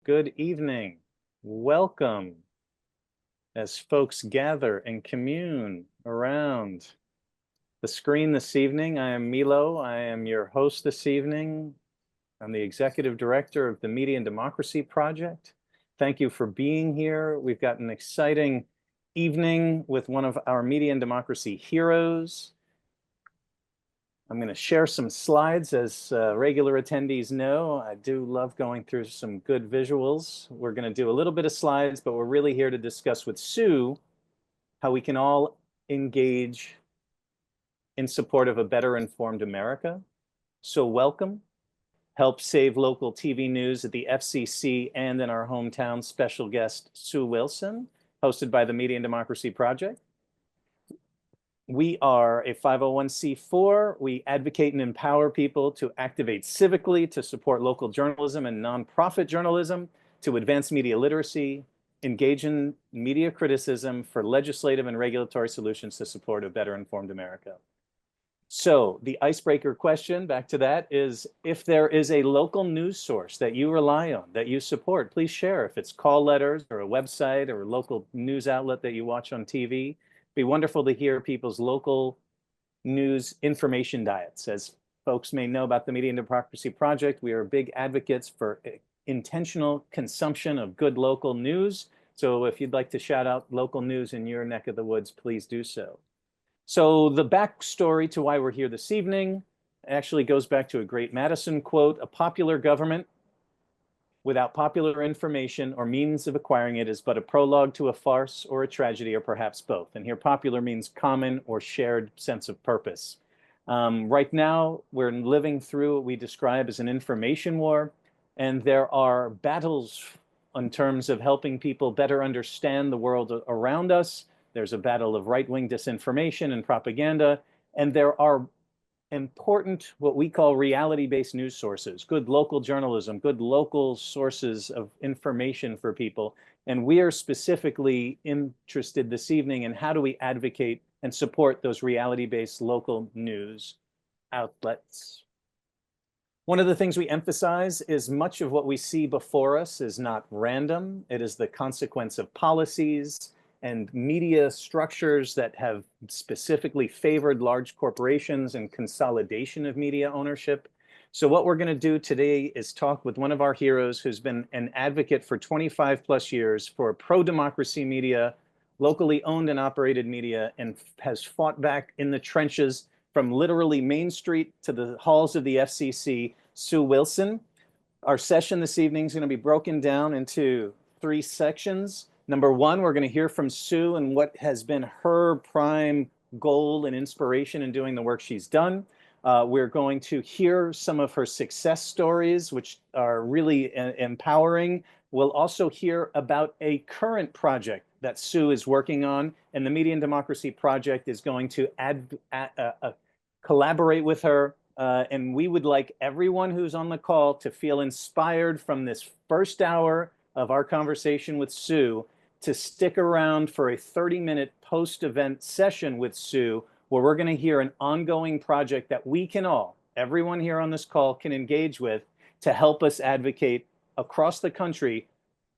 Good evening. Welcome as folks gather and commune around the screen this evening. I am Milo. I am your host this evening. I'm the executive director of the Media and Democracy Project. Thank you for being here. We've got an exciting evening with one of our media and democracy heroes. I'm going to share some slides. As regular attendees know, I do love going through some good visuals. We're going to do a little bit of slides, but we're really here to discuss with Sue how we can all engage in support of a better informed America. So welcome. Help save local TV news at the FCC and in our hometown, special guest Sue Wilson, hosted by the Media and Democracy Project. We are a 501c4. We advocate and empower people to activate civically, to support local journalism and nonprofit journalism, to advance media literacy, engage in media criticism for legislative and regulatory solutions to support a better informed America. So the icebreaker question, back to that, is if there is a local news source that you rely on, that you support, please share. If it's call letters or a website or a local news outlet that you watch on TV, be wonderful to hear people's local news information diets. As folks may know about the Media and Democracy Project, we are big advocates for intentional consumption of good local news. So if you'd like to shout out local news in your neck of the woods, please do so. So the backstory to why we're here this evening actually goes back to a great Madison quote: "A popular government without popular information or means of acquiring it is but a prologue to a farce or a tragedy, or perhaps both." And here popular means common or shared sense of purpose. Right now, we're living through what we describe as an information war, and there are battles in terms of helping people better understand the world around us. There's a battle of right-wing disinformation and propaganda, and there are important, what we call reality-based news sources, good local journalism, good local sources of information for people. And we are specifically interested this evening in how do we advocate and support those reality-based local news outlets. One of the things we emphasize is much of what we see before us is not random. It is the consequence of policies and media structures that have specifically favored large corporations and consolidation of media ownership. So what we're going to do today is talk with one of our heroes who's been an advocate for 25 plus years for pro-democracy media, locally owned and operated media, and has fought back in the trenches from literally Main Street to the halls of the FCC, Sue Wilson. Our session this evening is going to be broken down into 3 sections. Number 1, we're going to hear from Sue and what has been her prime goal and inspiration in doing the work she's done. We're going to hear some of her success stories, which are really empowering. We'll also hear about a current project that Sue is working on, and the Media and Democracy Project is going to collaborate with her. And we would like everyone who's on the call to feel inspired from this first hour of our conversation with Sue to stick around for a 30-minute post-event session with Sue, where we're going to hear an ongoing project that we can all, everyone here on this call, can engage with to help us advocate across the country,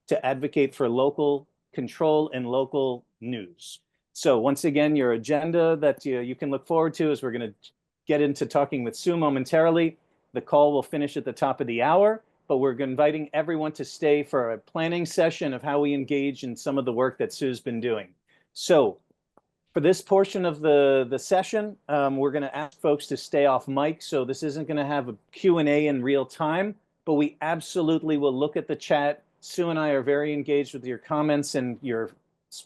to advocate for local control and local news. So once again, your agenda that you can look forward to is we're going to get into talking with Sue momentarily. The call will finish at the top of the hour, but we're inviting everyone to stay for a planning session of how we engage in some of the work that Sue's been doing. So for this portion of the session, we're going to ask folks to stay off mic. So this isn't going to have a Q&A in real time, but we absolutely will look at the chat. Sue and I are very engaged with your comments and your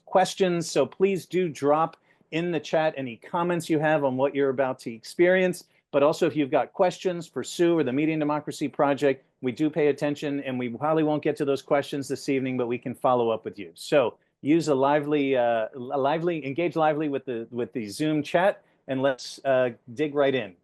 questions. So please do drop in the chat any comments you have on what you're about to experience. But also, if you've got questions for Sue or the Media and Democracy Project, we do pay attention, and we probably won't get to those questions this evening, but we can follow up with you. So use engage lively with the Zoom chat, and let's dig right in.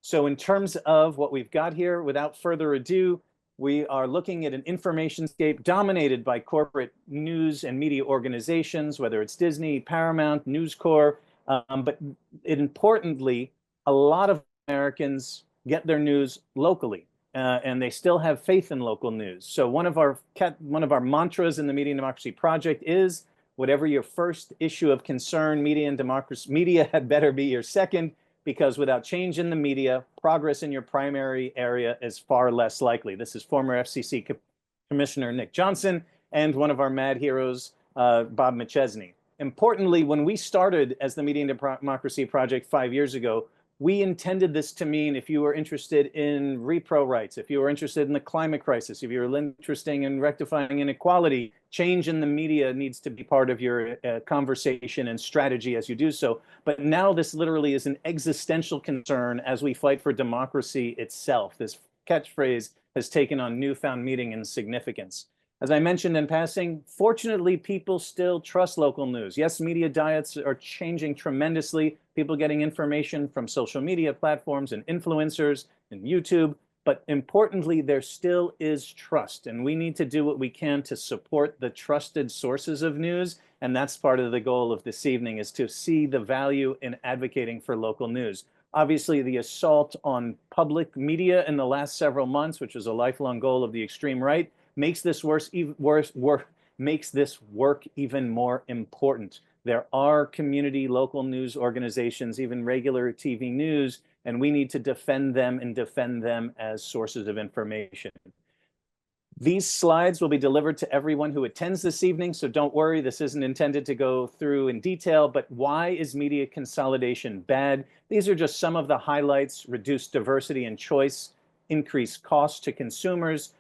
So in terms of what we've got here, without further ado, we are looking at an information scape dominated by corporate news and media organizations, whether it's Disney, Paramount, News Corp, but importantly, a lot of Americans get their news locally. and they still have faith in local news. So one of our mantras in the Media and Democracy Project is, whatever your first issue of concern, media had better be your second, because without change in the media, progress in your primary area is far less likely. This is former FCC Commissioner Nick Johnson and one of our mad heroes, Bob McChesney. Importantly, when we started as the Media and Democracy Project 5 years ago, we intended this to mean if you were interested in repro rights, if you were interested in the climate crisis, if you were interested in rectifying inequality, change in the media needs to be part of your conversation and strategy as you do so. But now this literally is an existential concern as we fight for democracy itself. This catchphrase has taken on newfound meaning and significance. As I mentioned in passing, fortunately, people still trust local news. Yes, media diets are changing tremendously. People getting information from social media platforms and influencers and YouTube. But importantly, there still is trust. And we need to do what we can to support the trusted sources of news. And that's part of the goal of this evening, is to see the value in advocating for local news. Obviously, the assault on public media in the last several months, which was a lifelong goal of the extreme right, makes this work even more important. There are community local news organizations, even regular TV news, and we need to defend them and defend them as sources of information. These slides will be delivered to everyone who attends this evening, so don't worry, this isn't intended to go through in detail, but why is media consolidation bad? These are just some of the highlights: reduced diversity and choice, increased costs to consumers,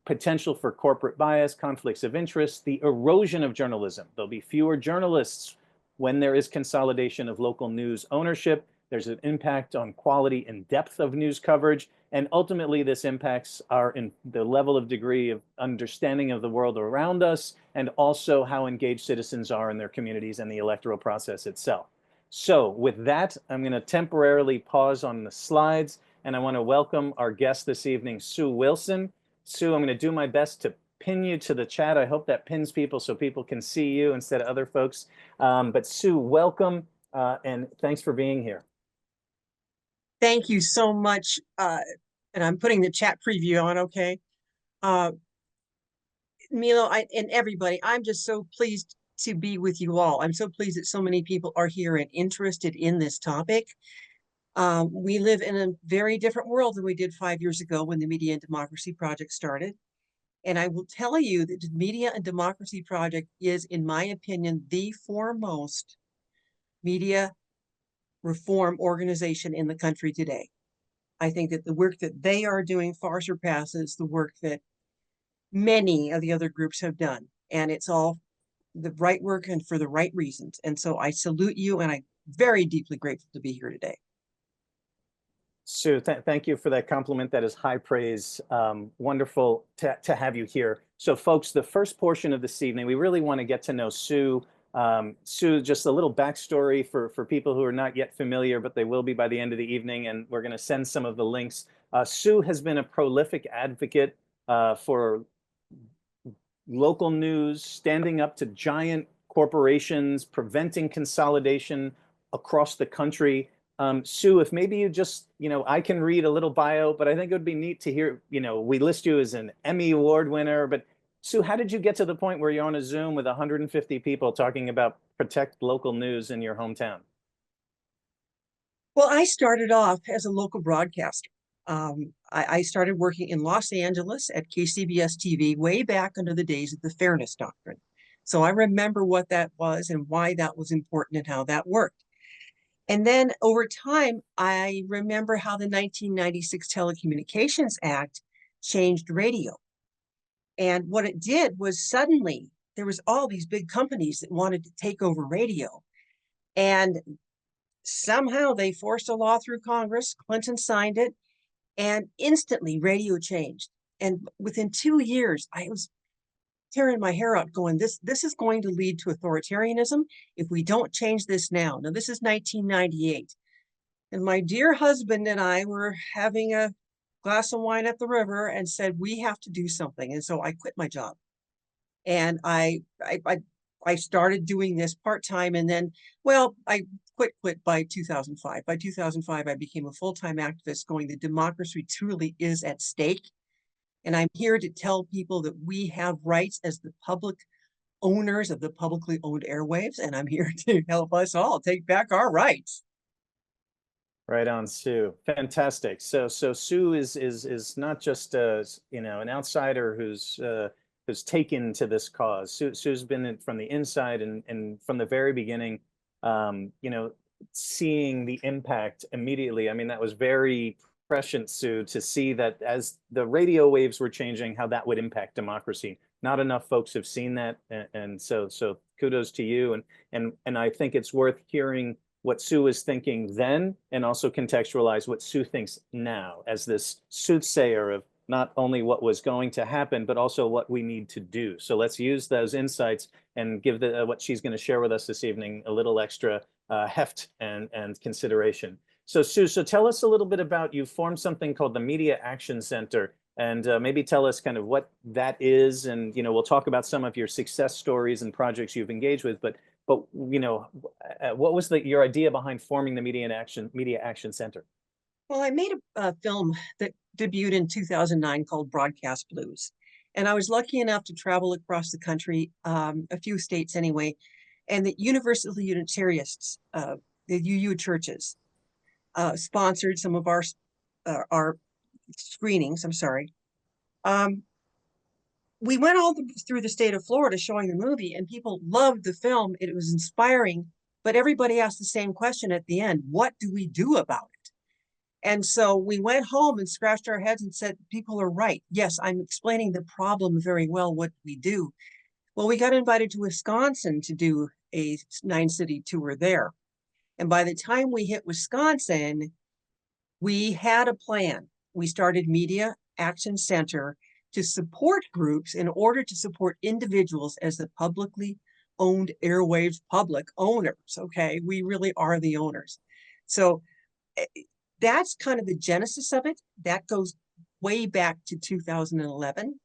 potential for corporate bias, conflicts of interest, the erosion of journalism. There'll be fewer journalists when there is consolidation of local news ownership. There's an impact on quality and depth of news coverage. And ultimately, this impacts the level of degree of understanding of the world around us, and also how engaged citizens are in their communities and the electoral process itself. So with that, I'm going to temporarily pause on the slides, and I want to welcome our guest this evening, Sue Wilson. Sue, I'm going to do my best to pin you to the chat. I hope that pins people so people can see you instead of other folks. But Sue, welcome, and thanks for being here. Thank you so much. And I'm putting the chat preview on, okay? Milo, and everybody, I'm just so pleased to be with you all. I'm so pleased that so many people are here and interested in this topic. We live in a very different world than we did 5 years ago when the Media and Democracy Project started. And I will tell you that the Media and Democracy Project is, in my opinion, the foremost media reform organization in the country today. I think that the work that they are doing far surpasses the work that many of the other groups have done. And it's all the right work and for the right reasons. And so I salute you, and I'm very deeply grateful to be here today. Sue, thank you for that compliment. That is high praise. Wonderful to have you here. So folks, the first portion of this evening, we really want to get to know Sue. Sue, just a little backstory for people who are not yet familiar, but they will be by the end of the evening, and we're going to send some of the links. Sue has been a prolific advocate for local news, standing up to giant corporations, preventing consolidation across the country. Sue, if maybe you just, I can read a little bio, but I think it would be neat to hear, we list you as an Emmy Award winner, but Sue, how did you get to the point where you're on a Zoom with 150 people talking about protect local news in your hometown? Well, I started off as a local broadcaster. I started working in Los Angeles at KCBS TV way back under the days of the Fairness Doctrine. So I remember what that was and why that was important and how that worked. And then over time, I remember how the 1996 Telecommunications Act changed radio. And what it did was suddenly there was all these big companies that wanted to take over radio. And somehow they forced a law through Congress. Clinton signed it, and instantly radio changed. And within 2 years, I was tearing my hair out going, this is going to lead to authoritarianism if we don't change this now. Now, this is 1998. And my dear husband and I were having a glass of wine at the river and said, we have to do something. And so I quit my job. And I I started doing this part-time, and then, well, I quit by 2005. By 2005, I became a full-time activist going, the democracy truly is at stake. And I'm here to tell people that we have rights as the public owners of the publicly owned airwaves, and I'm here to help us all take back our rights. Right on, Sue. Fantastic. So Sue is not just an outsider who's taken to this cause. Sue's been from the inside and from the very beginning, seeing the impact immediately. I mean, that was very prescient, Sue, to see that as the radio waves were changing, how that would impact democracy. Not enough folks have seen that, and so kudos to you. And I think it's worth hearing what Sue was thinking then, and also contextualize what Sue thinks now as this soothsayer of not only what was going to happen, but also what we need to do. So let's use those insights and give what she's going to share with us this evening a little extra heft and consideration. So Sue, so tell us a little bit about, you formed something called the Media Action Center, and maybe tell us kind of what that is, and we'll talk about some of your success stories and projects you've engaged with, but what was your idea behind forming the Media Action Center? Well, I made a film that debuted in 2009 called Broadcast Blues. And I was lucky enough to travel across the country, a few states anyway, and the Universal Unitarians, the UU churches, sponsored some of our screenings. I'm sorry. We went all through the state of Florida showing the movie, and people loved the film. It was inspiring, but everybody asked the same question at the end: what do we do about it? And so we went home and scratched our heads and said, people are right. Yes, I'm explaining the problem very well. What do we do? Well, we got invited to Wisconsin to do a 9-city tour there. And by the time we hit Wisconsin, we had a plan. We started Media Action Center to support groups in order to support individuals as the publicly owned airwaves public owners. Okay, we really are the owners. So that's kind of the genesis of it. That goes way back to 2011.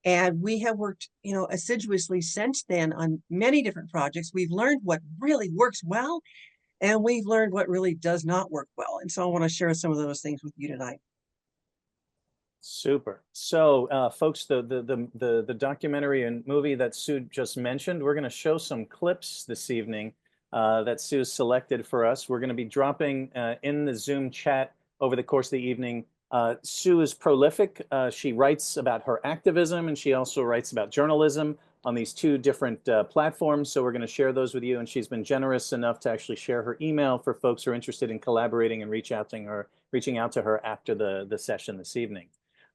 And we have worked, assiduously since then on many different projects. We've learned what really works well, and we've learned what really does not work well. And so I want to share some of those things with you tonight. Super. So, folks, the documentary and movie that Sue just mentioned, we're going to show some clips this evening that Sue selected for us. We're going to be dropping in the Zoom chat over the course of the evening. Sue is prolific. She writes about her activism, and she also writes about journalism on these two different platforms. So we're going to share those with you. And she's been generous enough to actually share her email for folks who are interested in collaborating and reaching out to her after the session this evening.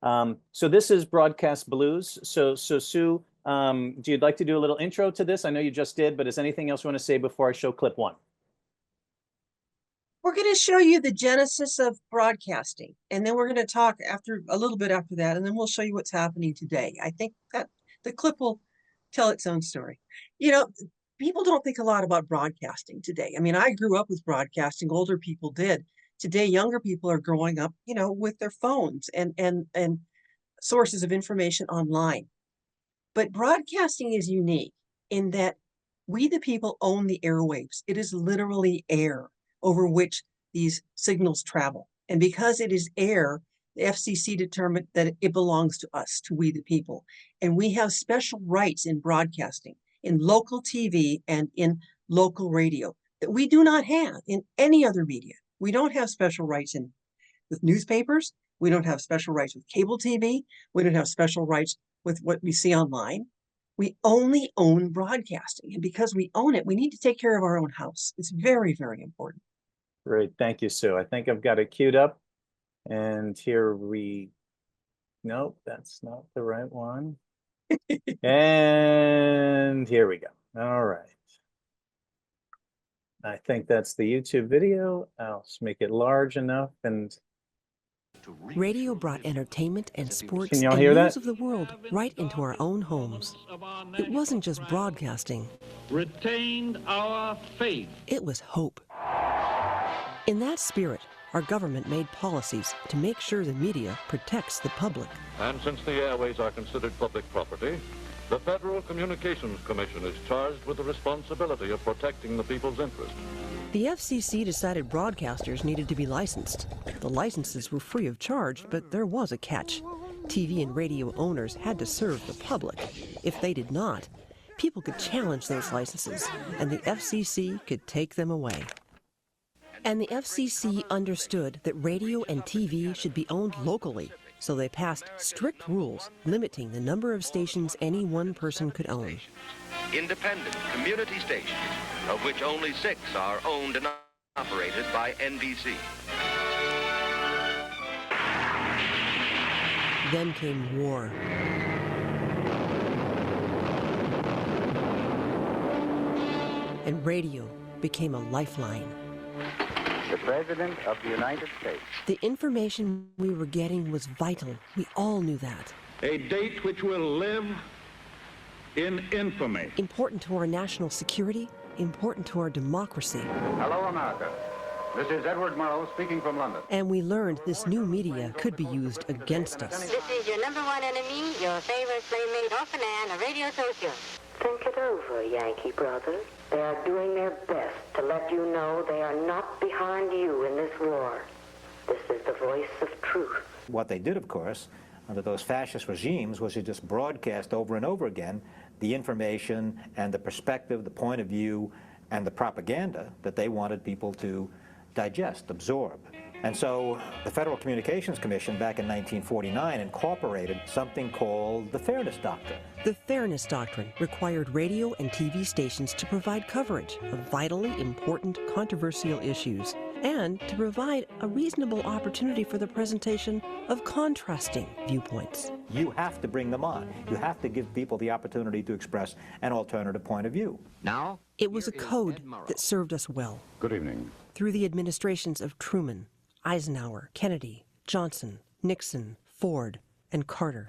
So this is Broadcast Blues. So Sue, do you like to do a little intro to this? I know you just did, but is anything else you want to say before I show clip one? We're going to show you the genesis of broadcasting, and then we're going to talk a little bit after that, and then we'll show you what's happening today. I think that the clip will tell its own story. People don't think a lot about broadcasting today. I mean, I grew up with broadcasting, older people did. Today, younger people are growing up, with their phones and sources of information online. But broadcasting is unique in that we, the people, own the airwaves. It is literally air over which these signals travel. And because it is air, the FCC determined that it belongs to us, to we, the people. And we have special rights in broadcasting, in local TV and in local radio that we do not have in any other media. We don't have special rights with newspapers. We don't have special rights with cable TV. We don't have special rights with what we see online. We only own broadcasting. And because we own it, we need to take care of our own house. It's very, very important. Great. Thank you, Sue. I think I've got it queued up. And here nope, that's not the right one. And here we go. All right. I think that's the YouTube video. I'll just make it large enough. And radio brought entertainment and sports can y'all and hear news that? of the world right into our own homes. It wasn't just broadcasting. Retained our faith. It was hope. In that spirit, our government made policies to make sure the media protects the public. And since the airways are considered public property, The Federal Communications Commission is charged with the responsibility of protecting the people's interests. The FCC decided broadcasters needed to be licensed. The licenses were free of charge, but there was a catch. TV and radio owners had to serve the public. If they did not, people could challenge those licenses, and the FCC could take them away. And the FCC understood that radio and TV should be owned locally, so they passed strict rules limiting the number of stations any one person could own. Independent community stations, of which only 6 are owned and operated by NBC. Then came war. And radio became a lifeline. The President of the United States. The information we were getting was vital. We all knew that. A date which will live in infamy. Important to our national security, important to our democracy. Hello, America. This is Edward Murrow speaking from London. And we learned this new media could be used against us. This is your number one enemy, your favorite playmate, orphan Ann, a radio social. Think it over, Yankee brothers. They are doing their best to let you know they are not behind you in this war. This is the voice of truth. What they did, of course, under those fascist regimes was to just broadcast over and over again the information and the perspective, the point of view, and the propaganda that they wanted people to digest, absorb. And so the Federal Communications Commission back in 1949 incorporated something called the Fairness Doctrine. The Fairness Doctrine required radio and TV stations to provide coverage of vitally important controversial issues and to provide a reasonable opportunity for the presentation of contrasting viewpoints. You have to bring them on. You have to give people the opportunity to express an alternative point of view. Now, it was a code that served us well. Good evening. Through the administrations of Truman, Eisenhower, Kennedy, Johnson, Nixon, Ford, and Carter.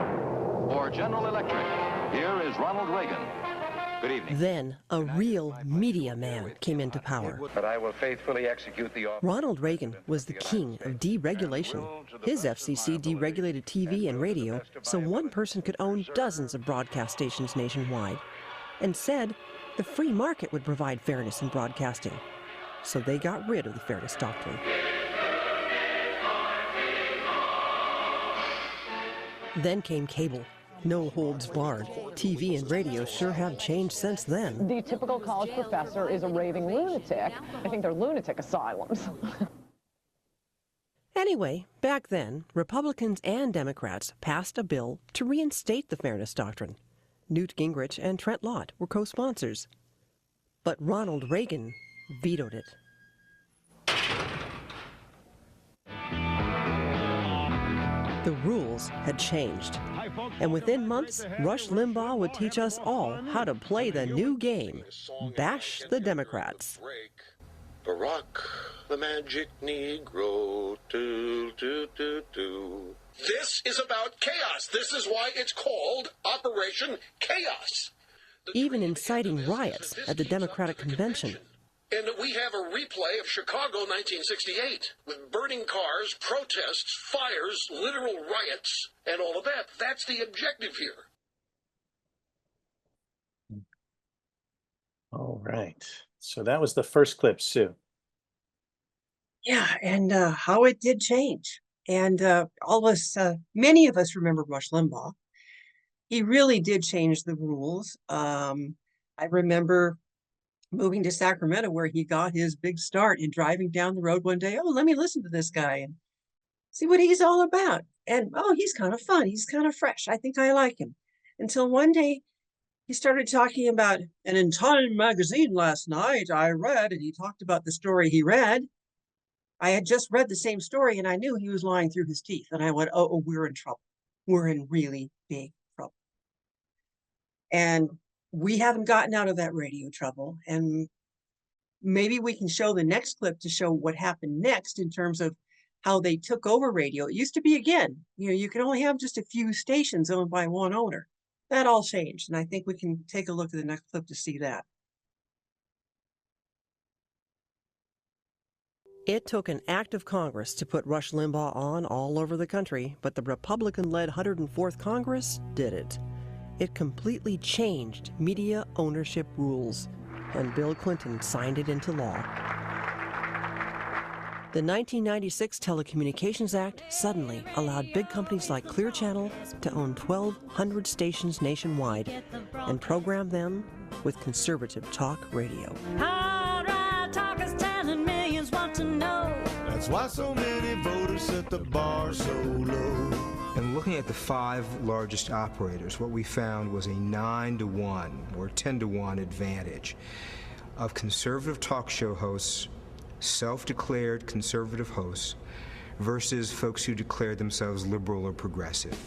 for General Electric, here is Ronald Reagan. Good evening. Then a real media man came into power. But I will faithfully execute the office. Ronald Reagan was the king of deregulation. His FCC deregulated TV and radio so one person could own dozens of broadcast stations nationwide, and said the free market would provide fairness in broadcasting. So they got rid of the Fairness Doctrine. Then came cable. No holds barred. TV and radio sure have changed since then. The typical college professor is a raving lunatic. I think they're lunatic asylums. Anyway, back then, Republicans and Democrats passed a bill to reinstate the Fairness Doctrine. Newt Gingrich and Trent Lott were co-sponsors. But Ronald Reagan vetoed it. The rules had changed. And within months, Rush Limbaugh would teach us all how to play the new game. Bash the Democrats. Barack, the magic Negro. Do, do, do, do. This is about chaos. This is why it's called Operation Chaos. Even inciting riots at the Democratic convention. And we have a replay of Chicago 1968 with burning cars, protests, fires, literal riots, and all of that. That's the objective here. All right. So that was the first clip, Sue. Yeah, and how it did change. And all of us, many of us remember Rush Limbaugh. He really did change the rules. I remember moving to Sacramento where he got his big start and driving down the road one day. Oh, let me listen to this guy and see what he's all about. And oh, he's kind of fun. He's kind of fresh. I think I like him. Until one day he started talking about, and in Time magazine last night I read, and he talked about the story he read. I had just read the same story and I knew he was lying through his teeth. And I went, oh, we're in trouble. We're in really big trouble. And we haven't gotten out of that radio trouble. And maybe we can show the next clip to show what happened next in terms of how they took over radio. It used to be, again, you could only have just a few stations owned by one owner. That all changed. And I think we can take a look at the next clip to see that. It took an act of Congress to put Rush Limbaugh on all over the country, but the Republican-led 104th Congress did it. It completely changed media ownership rules, and Bill Clinton signed it into law. The 1996 Telecommunications Act suddenly allowed big companies like Clear Channel to own 1,200 stations nationwide and program them with conservative talk radio. That's why so many voters set the bar so low. And looking at the 5 largest operators, what we found was a 9-to-1 or 10-to-1 advantage of conservative talk show hosts, self-declared conservative hosts, versus folks who declare themselves liberal or progressive.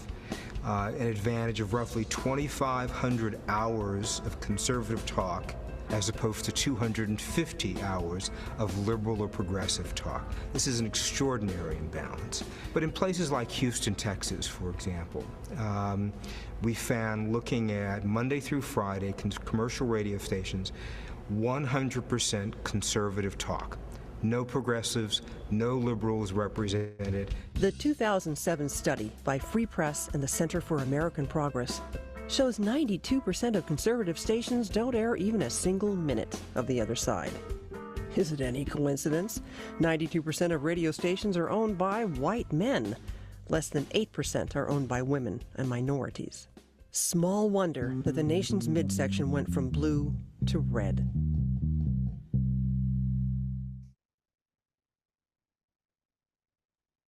An advantage of roughly 2,500 hours of conservative talk as opposed to 250 hours of liberal or progressive talk. This is an extraordinary imbalance. But in places like Houston, Texas, for example, we found, looking at Monday through Friday commercial radio stations, 100% conservative talk. No progressives, no liberals represented. The 2007 study by Free Press and the Center for American Progress shows 92% of conservative stations don't air even a single minute of the other side. Is it any coincidence? 92% of radio stations are owned by white men. Less than 8% are owned by women and minorities. Small wonder that the nation's midsection went from blue to red.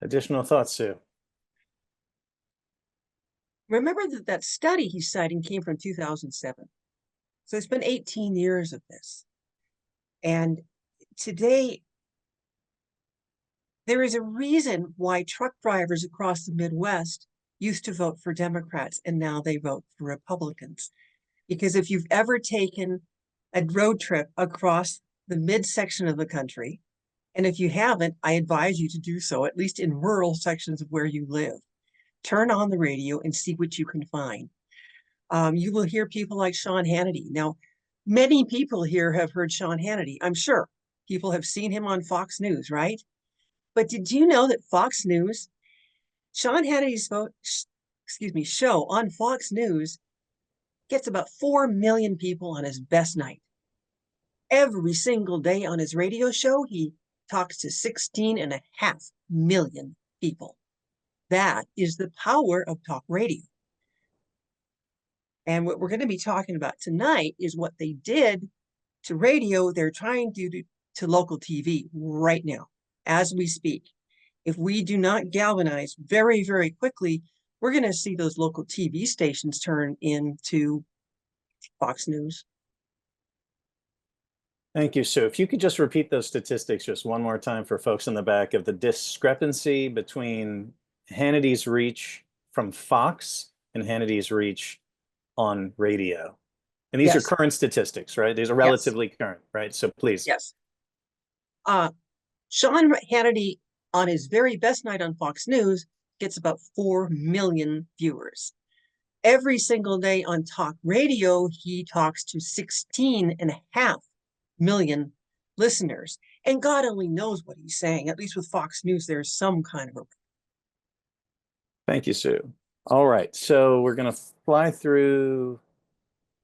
Additional thoughts, Sue? Remember that study he's citing came from 2007. So it's been 18 years of this. And today, there is a reason why truck drivers across the Midwest used to vote for Democrats and now they vote for Republicans. Because if you've ever taken a road trip across the midsection of the country, and if you haven't, I advise you to do so, at least in rural sections of where you live. Turn on the radio and see what you can find. You will hear people like Sean Hannity. Now, many people here have heard Sean Hannity. I'm sure people have seen him on Fox News, right? But did you know that Fox News, Sean Hannity's show on Fox News gets about 4 million people on his best night. Every single day on his radio show, he talks to 16.5 million people. That is the power of talk radio. And what we're going to be talking about tonight is what they did to radio. They're trying to do to local TV right now, as we speak. If we do not galvanize very, very quickly, we're going to see those local TV stations turn into Fox News. Thank you, Sue. If you could just repeat those statistics just one more time for folks in the back of the discrepancy between Hannity's reach from Fox and Hannity's reach on radio. And these are current statistics, right? These are relatively current, right? So please. Yes. Sean Hannity, on his very best night on Fox News, gets about 4 million viewers. Every single day on talk radio, he talks to 16.5 million listeners. And God only knows what he's saying. At least with Fox News, there's some kind of a... Thank you, Sue. All right, so we're going to fly through.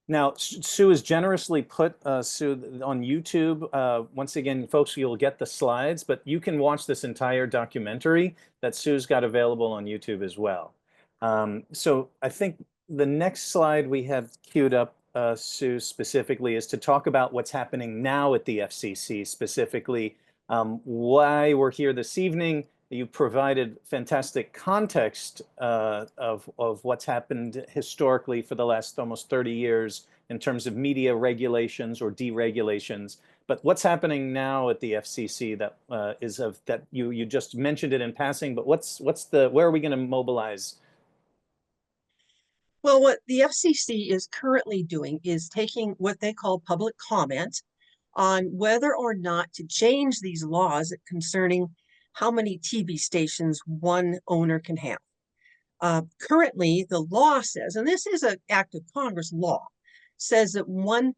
Now, Sue has generously put Sue on YouTube. Once again, folks, you'll get the slides, but you can watch this entire documentary that Sue's got available on YouTube as well. So I think the next slide we have queued up, Sue, specifically is to talk about what's happening now at the FCC, specifically why we're here this evening. You provided fantastic context of what's happened historically for the last almost 30 years in terms of media regulations or deregulations. But what's happening now at the FCC that that you just mentioned it in passing, but where are we going to mobilize? Well, what the FCC is currently doing is taking what they call public comment on whether or not to change these laws concerning how many TV stations one owner can have. Currently, the law says, and this is an act of Congress law, says that one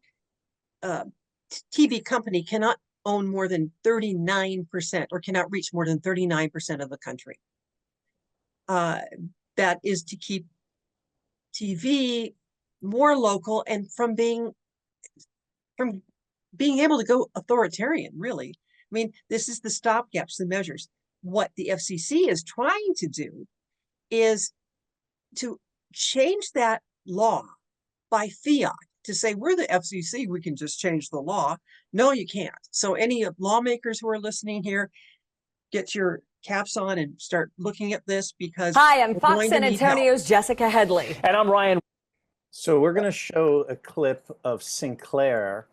TV company cannot own more than 39% or cannot reach more than 39% of the country. That is to keep TV more local and from being able to go authoritarian, really. I mean, this is the stopgaps, the measures. What the FCC is trying to do is to change that law by fiat, to say, we're the FCC, we can just change the law. No, you can't. So any lawmakers who are listening here, get your caps on and start looking at this, because hi, I'm Fox San Antonio's Jessica Headley. And I'm Ryan. So we're going to show a clip of Sinclair.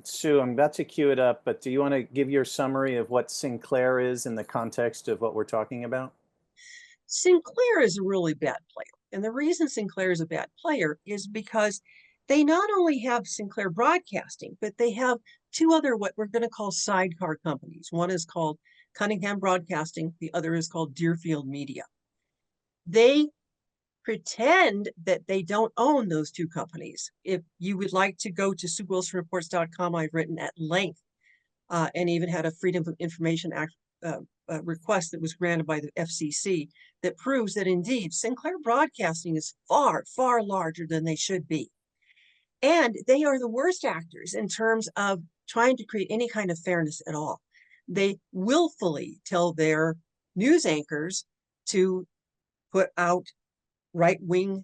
Sue, I'm about to cue it up, but do you want to give your summary of what Sinclair is in the context of what we're talking about? Sinclair is a really bad player. And the reason Sinclair is a bad player is because they not only have Sinclair Broadcasting, but they have two other, what we're going to call sidecar companies. One is called Cunningham Broadcasting. The other is called Deerfield Media. They pretend that they don't own those two companies. If you would like to go to SueWilsonReports.com, I've written at length and even had a Freedom of Information Act request that was granted by the FCC that proves that indeed Sinclair Broadcasting is far, far larger than they should be. And they are the worst actors in terms of trying to create any kind of fairness at all. They willfully tell their news anchors to put out right-wing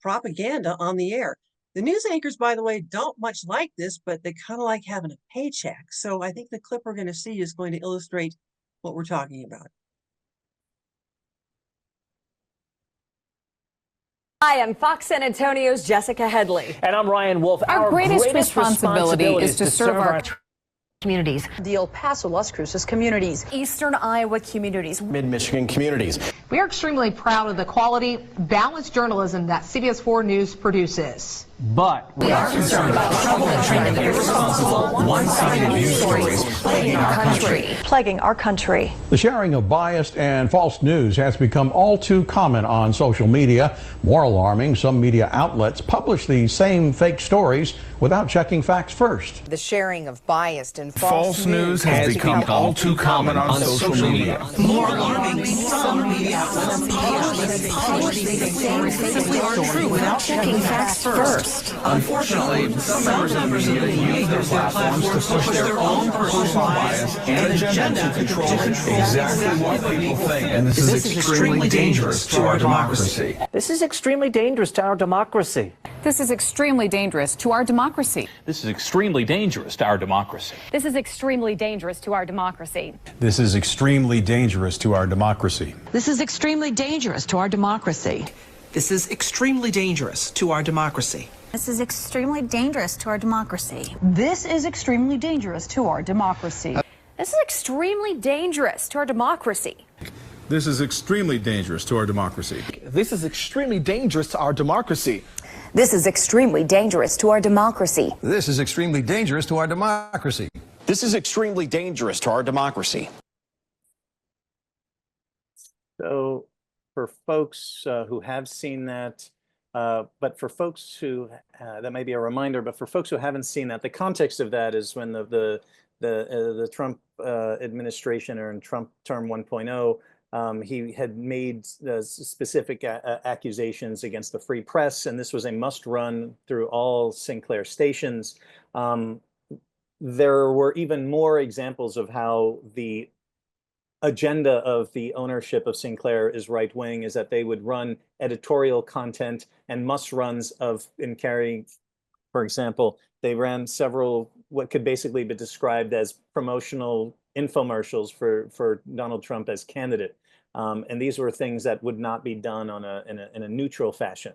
propaganda on the air. The news anchors, by the way, don't much like this, but they kind of like having a paycheck. So I think the clip we're going to see is going to illustrate what we're talking about. Hi, I'm Fox San Antonio's Jessica Headley. And I'm Ryan Wolf. Our greatest responsibility is to serve our communities. The El Paso, Las Cruces communities. Eastern Iowa communities. Mid-Michigan communities. We are extremely proud of the quality, balanced journalism that CBS 4 News produces. But we are concerned about the trouble and trend of irresponsible, one-sided news stories plaguing our country. Plaguing our country. The sharing of biased and false news has become all too common on social media. More alarming, some media outlets publish these same fake stories without checking facts first. The sharing of biased and false news has become all too common on social media. More alarming, some media outlets publish these same fake stories without checking facts first. Unfortunately, some members of the media use their platforms to push their own personal bias and agenda to control exactly what people think. And this is extremely dangerous to our democracy. This is extremely dangerous to our democracy. This is extremely dangerous to our democracy. This is extremely dangerous to our democracy. This is extremely dangerous to our democracy. This is extremely dangerous to our democracy. This is extremely dangerous to our democracy. This is extremely dangerous to our democracy. This is extremely dangerous to our democracy. This is extremely dangerous to our democracy. This is extremely dangerous to our democracy. This is extremely dangerous to our democracy. This is extremely dangerous to our democracy. This is extremely dangerous to our democracy. This is extremely dangerous to our democracy. This is extremely dangerous to our democracy. So for folks who have seen that, but for folks who, that may be a reminder, but for folks who haven't seen that, the context of that is when the Trump administration, or in Trump term 1.0, he had made specific accusations against the free press, and this was a must run through all Sinclair stations. There were even more examples of how the agenda of the ownership of Sinclair is right wing, is that they would run editorial content and must runs of, in carrying, for example, they ran several what could basically be described as promotional infomercials for Donald Trump as candidate. And these were things that would not be done on in a neutral fashion.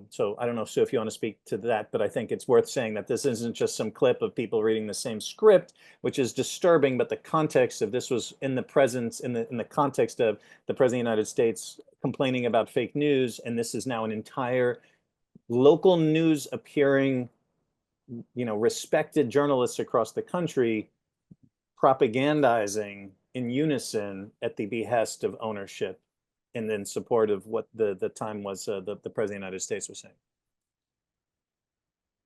So I don't know, Sue, if you want to speak to that, but I think it's worth saying that this isn't just some clip of people reading the same script, which is disturbing, but the context of this was in the presence, in the context of the President of the United States complaining about fake news, and this is now an entire local news appearing, respected journalists across the country propagandizing in unison at the behest of ownership and in support of what the time was the President of the United States was saying.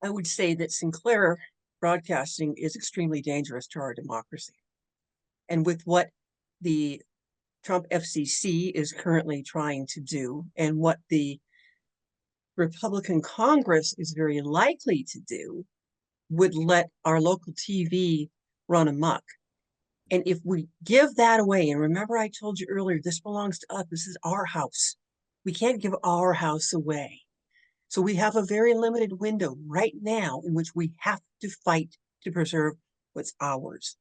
I would say that Sinclair Broadcasting is extremely dangerous to our democracy. And with what the Trump FCC is currently trying to do, and what the Republican Congress is very likely to do would let our local TV run amok. And if we give that away, and remember I told you earlier, this belongs to us, this is our house. We can't give our house away. So we have a very limited window right now in which we have to fight to preserve what's ours.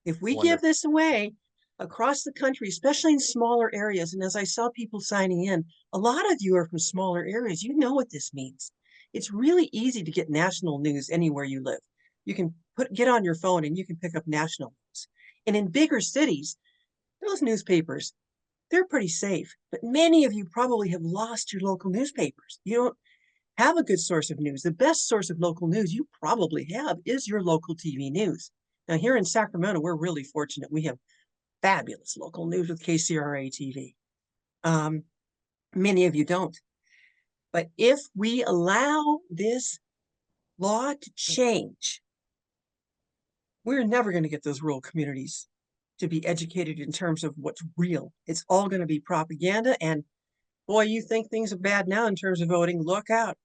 If we give this away across the country, especially in smaller areas, and as I saw people signing in, a lot of you are from smaller areas. You know what this means. It's really easy to get national news anywhere you live. You can get on your phone and you can pick up national news. And in bigger cities, those newspapers, they're pretty safe. But many of you probably have lost your local newspapers. You don't have a good source of news. The best source of local news you probably have is your local TV news. Now here in Sacramento, we're really fortunate. We have fabulous local news with KCRA TV. Many of you don't. But if we allow this law to change, we're never going to get those rural communities to be educated in terms of what's real. It's all going to be propaganda. And boy, you think things are bad now in terms of voting, look out.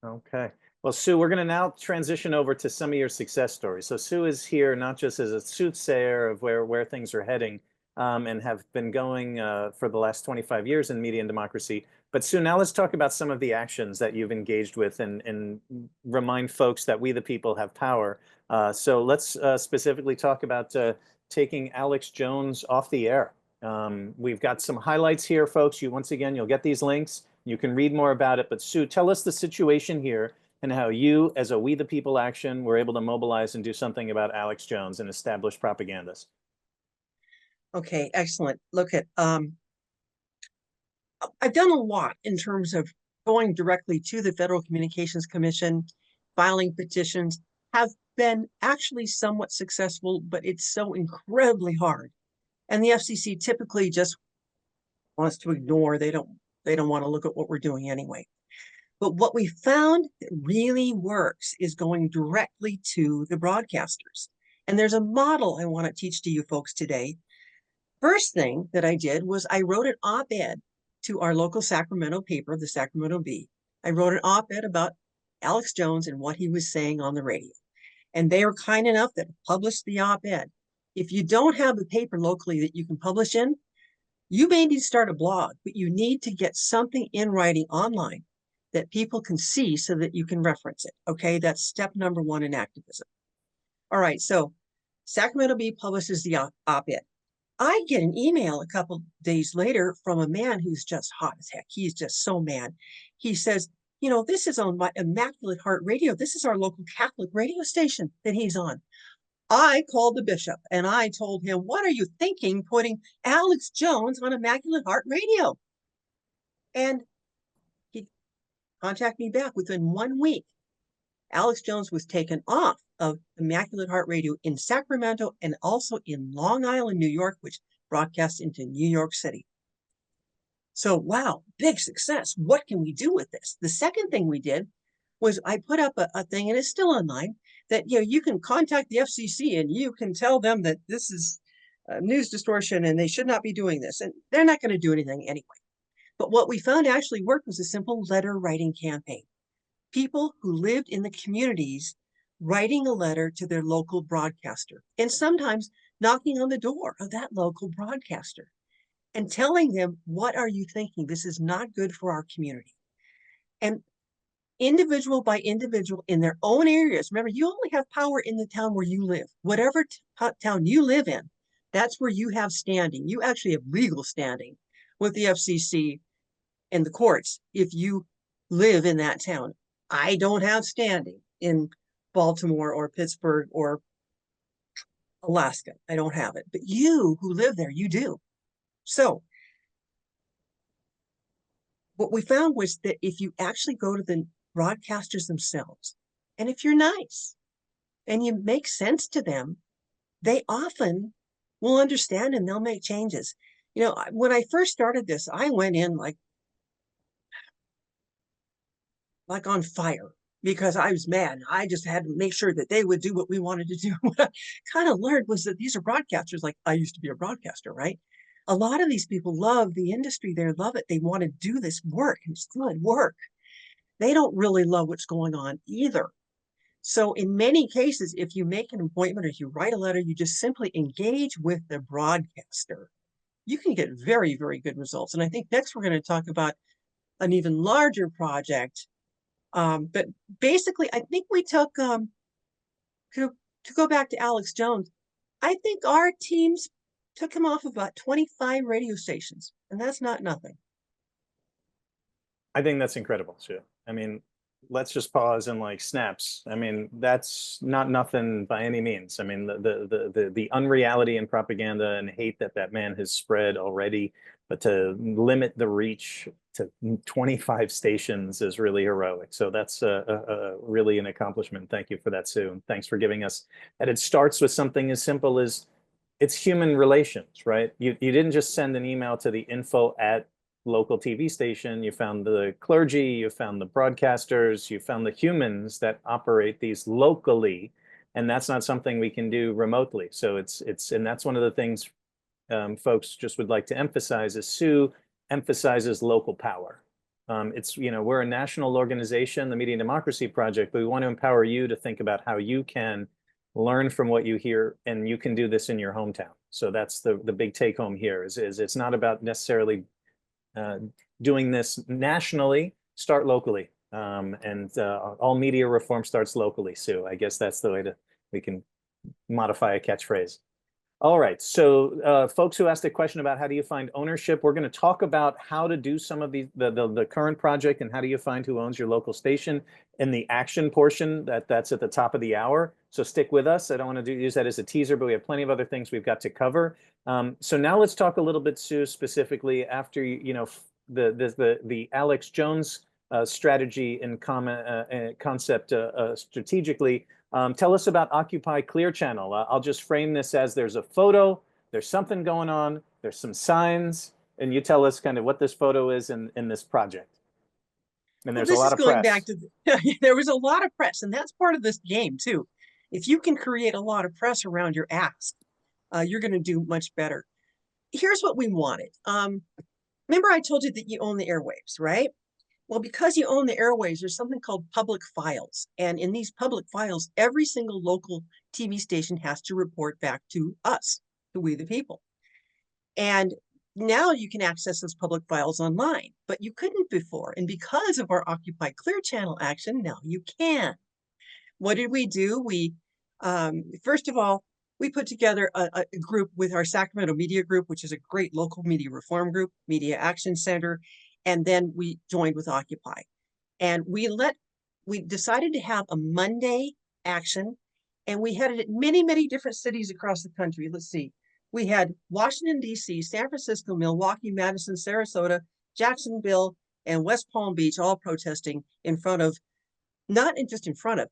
Okay. Well, Sue, we're going to now transition over to some of your success stories. So Sue is here not just as a soothsayer of where things are heading and have been going for the last 25 years in media and democracy. But Sue, now let's talk about some of the actions that you've engaged with and remind folks that we the people have power. So let's specifically talk about taking Alex Jones off the air. We've got some highlights here, folks. Once again, you'll get these links. You can read more about it. But Sue, tell us the situation here and how you, as a We the People action, were able to mobilize and do something about Alex Jones and establish propagandist. Okay, excellent. Look at, I've done a lot in terms of going directly to the Federal Communications Commission, filing petitions, have been actually somewhat successful, but it's so incredibly hard. And the FCC typically just wants to ignore. They don't want to look at what we're doing anyway. But what we found that really works is going directly to the broadcasters. And there's a model I want to teach to you folks today. First thing that I did was I wrote an op-ed to our local Sacramento paper, the Sacramento Bee. I wrote an op-ed about Alex Jones and what he was saying on the radio. And they were kind enough that published the op-ed. If you don't have the paper locally that you can publish in, you may need to start a blog, but you need to get something in writing online that people can see so that you can reference it. Okay, that's step number one in activism. All right, so Sacramento Bee publishes the op-ed. I get an email a couple days later from a man who's just hot as heck. He's just so mad. He says, you know, this is on my Immaculate Heart Radio. This is our local Catholic radio station that he's on. I called the bishop and I told him, what are you thinking putting Alex Jones on Immaculate Heart Radio? And he contacted me back within 1 week. Alex Jones was taken off of Immaculate Heart Radio in Sacramento and also in Long Island, New York, which broadcasts into New York City. So, wow, big success. What can we do with this? The second thing we did was I put up a thing, and it's still online, that you can contact the FCC and you can tell them that this is news distortion and they should not be doing this. And they're not going to do anything anyway. But what we found actually worked was a simple letter writing campaign. People who lived in the communities writing a letter to their local broadcaster and sometimes knocking on the door of that local broadcaster and telling them, what are you thinking? This is not good for our community. And individual by individual in their own areas. Remember, you only have power in the town where you live. Whatever town you live in, that's where you have standing. You actually have legal standing with the FCC and the courts if you live in that town. I don't have standing in Baltimore or Pittsburgh or Alaska. I don't have it. But you who live there, you do. So what we found was that if you actually go to the broadcasters themselves, and if you're nice and you make sense to them, they often will understand and they'll make changes. You know, when I first started this, I went in like on fire because I was mad. I just had to make sure that they would do what we wanted to do. What I kind of learned was that these are broadcasters. Like, I used to be a broadcaster, right? A lot of these people love the industry. They love it. They want to do this work. It's good work. they don't really love what's going on either. So in many cases, if you make an appointment or you write a letter, you just simply engage with the broadcaster, you can get very, very good results. And I think next we're going to talk about an even larger project. But basically, I think we took, to go back to Alex Jones, I think our teams took him off about 25 radio stations, and that's not nothing. I think that's incredible, Sue. I mean, let's just pause and like snaps. I mean, that's not nothing by any means. I mean, the unreality and propaganda and hate that man has spread already, but to limit the reach to 25 stations is really heroic. So that's really an accomplishment. Thank you for that, Sue. And thanks for giving us. And it starts with something as simple as it's human relations, right? You didn't just send an email to the info at local TV station. You found the clergy, you found the broadcasters, you found the humans that operate these locally, and that's not something we can do remotely. So and that's one of the things folks just would like to emphasize is Sue emphasizes local power. We're a national organization, the Media and Democracy Project, but we want to empower you to think about how you can learn from what you hear, and you can do this in your hometown. So that's the big take home here is it's not about necessarily doing this nationally, start locally. All media reform starts locally, Sue. I guess that's the way we can modify a catchphrase. All right, so folks who asked a question about how do you find ownership, we're going to talk about how to do some of the current project and how do you find who owns your local station in the action portion that's at the top of the hour. So stick with us. I don't want to use that as a teaser, but we have plenty of other things we've got to cover. So now let's talk a little bit, Sue, specifically after the Alex Jones strategy and concept strategically. Tell us about Occupy Clear Channel. I'll just frame this as there's a photo, there's something going on, there's some signs, and you tell us kind of what this photo is in this project. And there's a lot of press. Back to there was a lot of press, and that's part of this game too. If you can create a lot of press around your ask, you're going to do much better. Here's what we wanted. Remember I told you that you own the airwaves, right? Well, because you own the airwaves, there's something called public files. And in these public files, every single local TV station has to report back to us, to we the people. And now you can access those public files online, but you couldn't before. And because of our Occupy Clear Channel action, now you can. What did we do? We, first of all, we put together a group with our Sacramento Media Group, which is a great local media reform group, Media Action Center. And then we joined with Occupy. And we decided to have a Monday action, and we had it at many, many different cities across the country. Let's see. We had Washington, D.C., San Francisco, Milwaukee, Madison, Sarasota, Jacksonville, and West Palm Beach, all protesting in front of, not just in front of,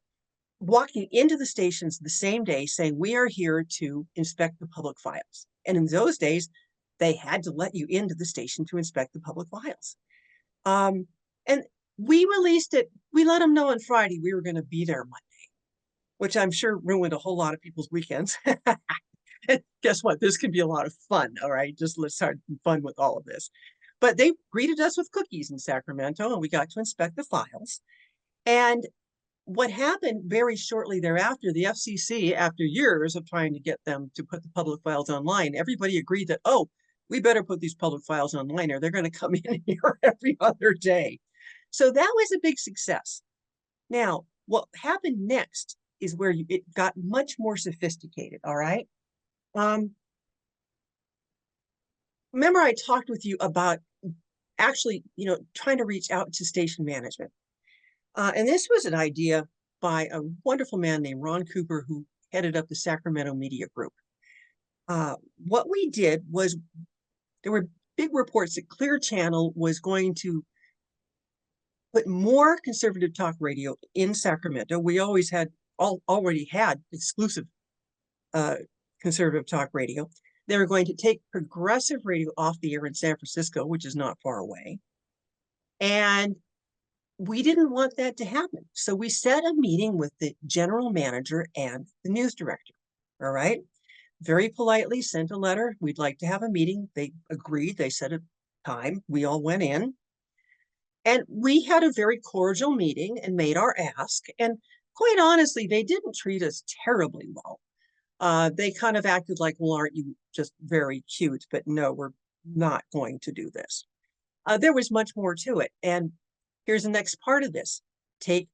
walking into the stations the same day saying, we are here to inspect the public files. And in those days, they had to let you into the station to inspect the public files. And we released it. We let them know on Friday we were going to be there Monday, which I'm sure ruined a whole lot of people's weekends. And guess what? This can be a lot of fun. All right. Just let's start fun with all of this. But they greeted us with cookies in Sacramento, and we got to inspect the files. And what happened very shortly thereafter, the FCC, after years of trying to get them to put the public files online, everybody agreed that, oh, we better put these public files online or they're going to come in here every other day. So that was a big success. Now, what happened next is where it got much more sophisticated, all right? Remember I talked with you about actually, trying to reach out to station management. And this was an idea by a wonderful man named Ron Cooper, who headed up the Sacramento Media Group. What we did was, there were big reports that Clear Channel was going to put more conservative talk radio in Sacramento. We always already had exclusive conservative talk radio. They were going to take progressive radio off the air in San Francisco, which is not far away. And we didn't want that to happen. So we set a meeting with the general manager and the news director. All right. Very politely sent a letter. We'd like to have a meeting. They agreed. They set a time. We all went in. And we had a very cordial meeting and made our ask. And quite honestly, they didn't treat us terribly well. They kind of acted like, well, aren't you just very cute? But no, we're not going to do this. There was much more to it. And here's the next part of this. Take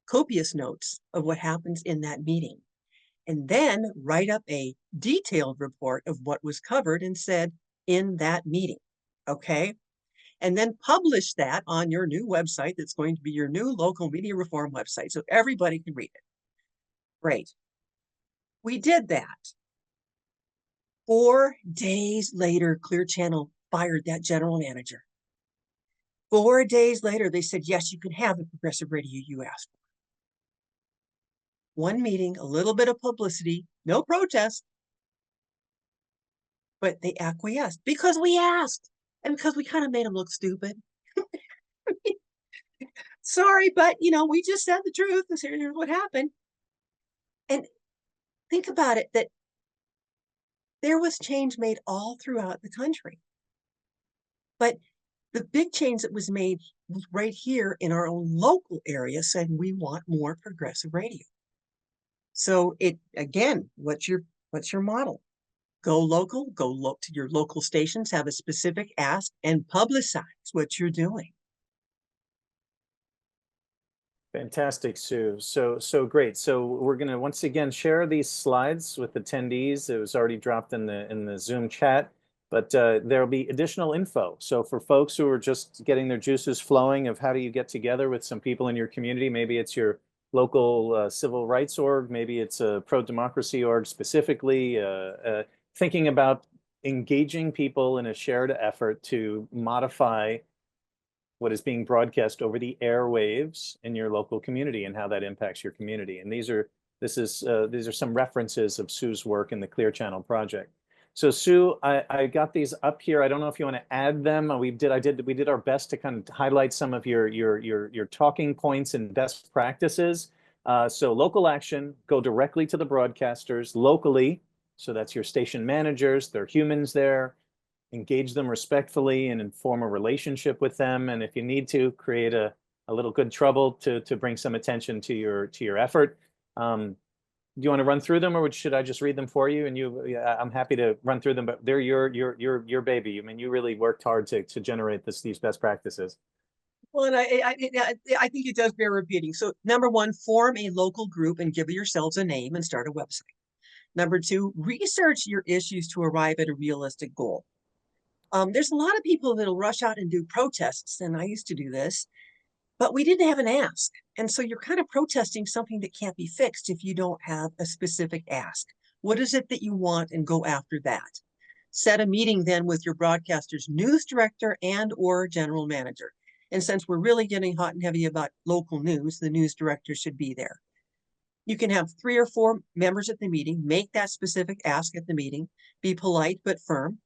copious notes of what happens in that meeting, and then write up a detailed report of what was covered and said in that meeting. Okay. And then publish that on your new website that's going to be your new local media reform website so everybody can read it. Great. We did that. 4 days later, Clear Channel fired that general manager. 4 days later, they said, yes, you can have the progressive radio you asked for. One meeting, a little bit of publicity, no protest, but they acquiesced because we asked and because we kind of made them look stupid. Sorry, but we just said the truth. Here's what happened. And think about it, that there was change made all throughout the country. But the big change that was made was right here in our own local area, saying we want more progressive radio. So again, what's your model? Go local, to your local stations, have a specific ask, and publicize what you're doing. Fantastic, Sue. So great. So we're going to once again share these slides with attendees. It was already dropped in the Zoom chat, but there'll be additional info. So for folks who are just getting their juices flowing of how do you get together with some people in your community, maybe it's your local civil rights org, maybe it's a pro-democracy org specifically, thinking about engaging people in a shared effort to modify what is being broadcast over the airwaves in your local community and how that impacts your community. And these are some references of Sue's work in the Clear Channel project. So Sue, I got these up here. I don't know if you want to add them. We did our best to kind of highlight some of your talking points and best practices. So local action, go directly to the broadcasters locally. So that's your station managers, there are humans there. Engage them respectfully and form a relationship with them. And if you need to, create a little good trouble to bring some attention to your effort. Do you want to run through them, or should I just read them for you? And I'm happy to run through them, but they're your baby. I mean, you really worked hard to generate these best practices. Well, and I think it does bear repeating. So number 1, form a local group and give yourselves a name and start a website. Number 2, research your issues to arrive at a realistic goal. There's a lot of people that'll rush out and do protests, and I used to do this, but we didn't have an ask. And so you're kind of protesting something that can't be fixed if you don't have a specific ask. What is it that you want, and go after that? Set a meeting then with your broadcaster's news director and or general manager. And since we're really getting hot and heavy about local news, the news director should be there. You can have 3 or 4 members at the meeting, make that specific ask at the meeting, be polite but firm.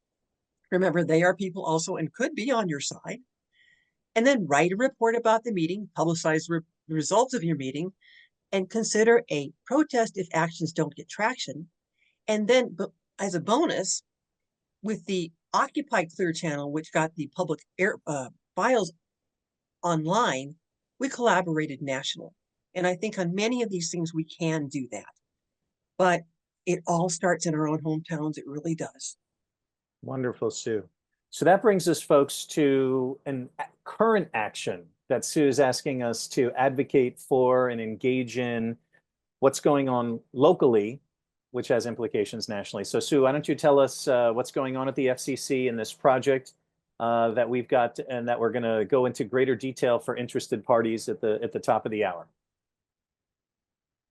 Remember, they are people also and could be on your side. And then write a report about the meeting, publicize the results of your meeting, and consider a protest if actions don't get traction. And then, as a bonus, with the Occupy Clear Channel, which got the public files online, we collaborated nationally. And I think on many of these things, we can do that. But it all starts in our own hometowns. It really does. Wonderful, Sue. So that brings us, folks, to a current action that Sue is asking us to advocate for and engage in what's going on locally, which has implications nationally. So Sue, why don't you tell us what's going on at the FCC in this project that we've got, and that we're going to go into greater detail for interested parties at the top of the hour.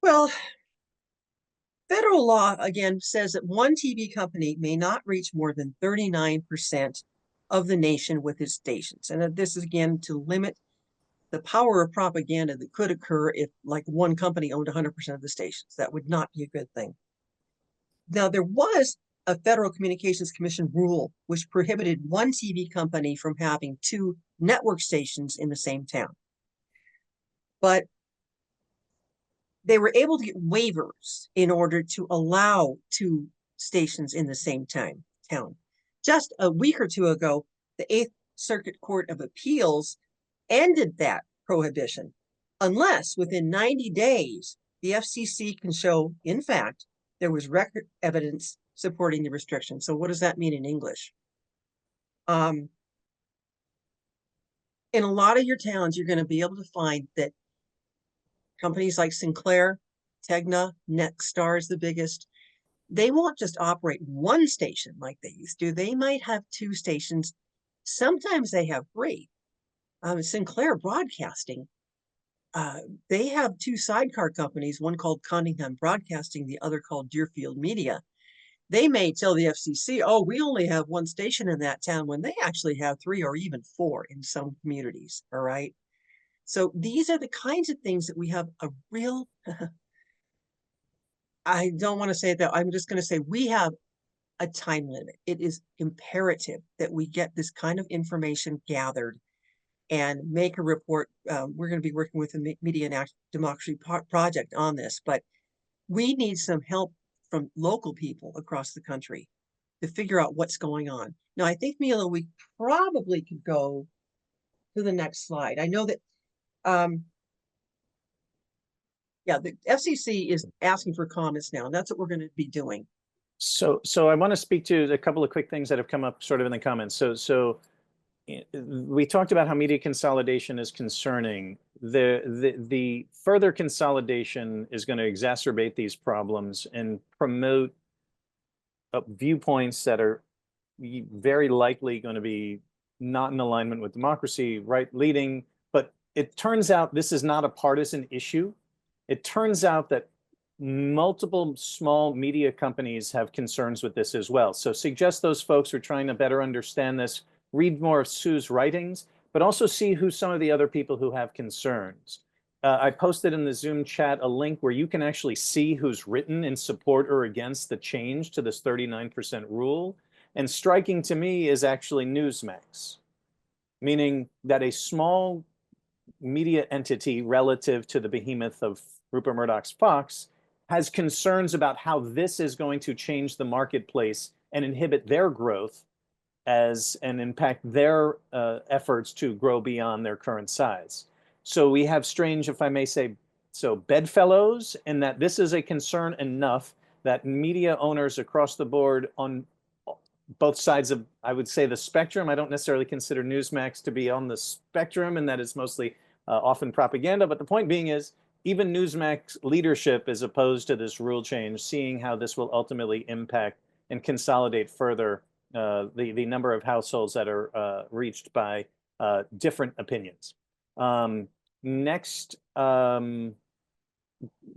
Well, federal law, again, says that one TV company may not reach more than 39% of the nation with its stations. And this is, again, to limit the power of propaganda that could occur if, like, one company owned 100% of the stations. That would not be a good thing. Now, there was a Federal Communications Commission rule which prohibited one TV company from having 2 network stations in the same town. But they were able to get waivers in order to allow 2 stations in the same town. Just a week or 2 ago, the 8th Circuit Court of Appeals ended that prohibition unless within 90 days, the FCC can show, in fact, there was record evidence supporting the restriction. So what does that mean in English? In a lot of your towns, you're going to be able to find that companies like Sinclair, Tegna, Nexstar is the biggest. They won't just operate one station like they used to. They might have 2 stations. Sometimes they have 3. Sinclair Broadcasting, they have 2 sidecar companies, one called Cunningham Broadcasting, the other called Deerfield Media. They may tell the FCC, oh, we only have 1 station in that town, when they actually have 3 or even 4 in some communities, all right? So these are the kinds of things that we have a real, I don't want to say that, I'm just going to say we have a time limit. It is imperative that we get this kind of information gathered and make a report. We're going to be working with the Media and Democracy Project on this, but we need some help from local people across the country to figure out what's going on. Now, I think, Mila, we probably could go to the next slide. I know that, yeah, the FCC is asking for comments now, and that's what we're going to be doing. So I want to speak to a couple of quick things that have come up sort of in the comments. So we talked about how media consolidation is concerning. The further consolidation is going to exacerbate these problems and promote viewpoints that are very likely going to be not in alignment with democracy, right leading. But it turns out this is not a partisan issue. It turns out that multiple small media companies have concerns with this as well. So suggest those folks who are trying to better understand this, read more of Sue's writings, but also see who some of the other people who have concerns. I posted in the Zoom chat a link where you can actually see who's written in support or against the change to this 39% rule. And striking to me is actually Newsmax, meaning that a small media entity relative to the behemoth of Rupert Murdoch's Fox has concerns about how this is going to change the marketplace and inhibit their growth and impact their efforts to grow beyond their current size. So we have strange, if I may say so, bedfellows, in that this is a concern enough that media owners across the board on both sides of, I would say, the spectrum. I don't necessarily consider Newsmax to be on the spectrum, and that is mostly often propaganda. But the point being is, even Newsmax leadership is opposed to this rule change, seeing how this will ultimately impact and consolidate further the number of households that are reached by different opinions. Next,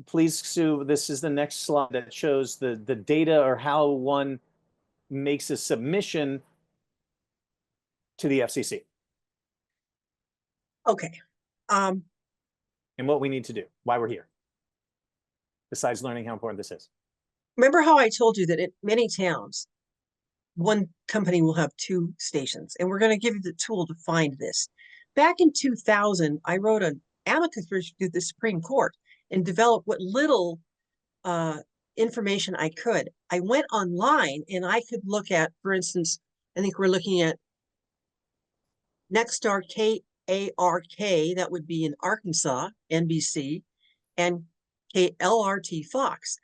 please, Sue, this is the next slide that shows the data or how one makes a submission to the FCC. Okay. And what we need to do, why we're here, besides learning how important this is. Remember how I told you that in many towns, one company will have 2 stations, and we're going to give you the tool to find this. Back in 2000, I wrote an amicus brief to the Supreme Court and developed what little information I could. I went online and I could look at, for instance, I think we're looking at Nexstar KARK, that would be in Arkansas, NBC, and KLRT Fox.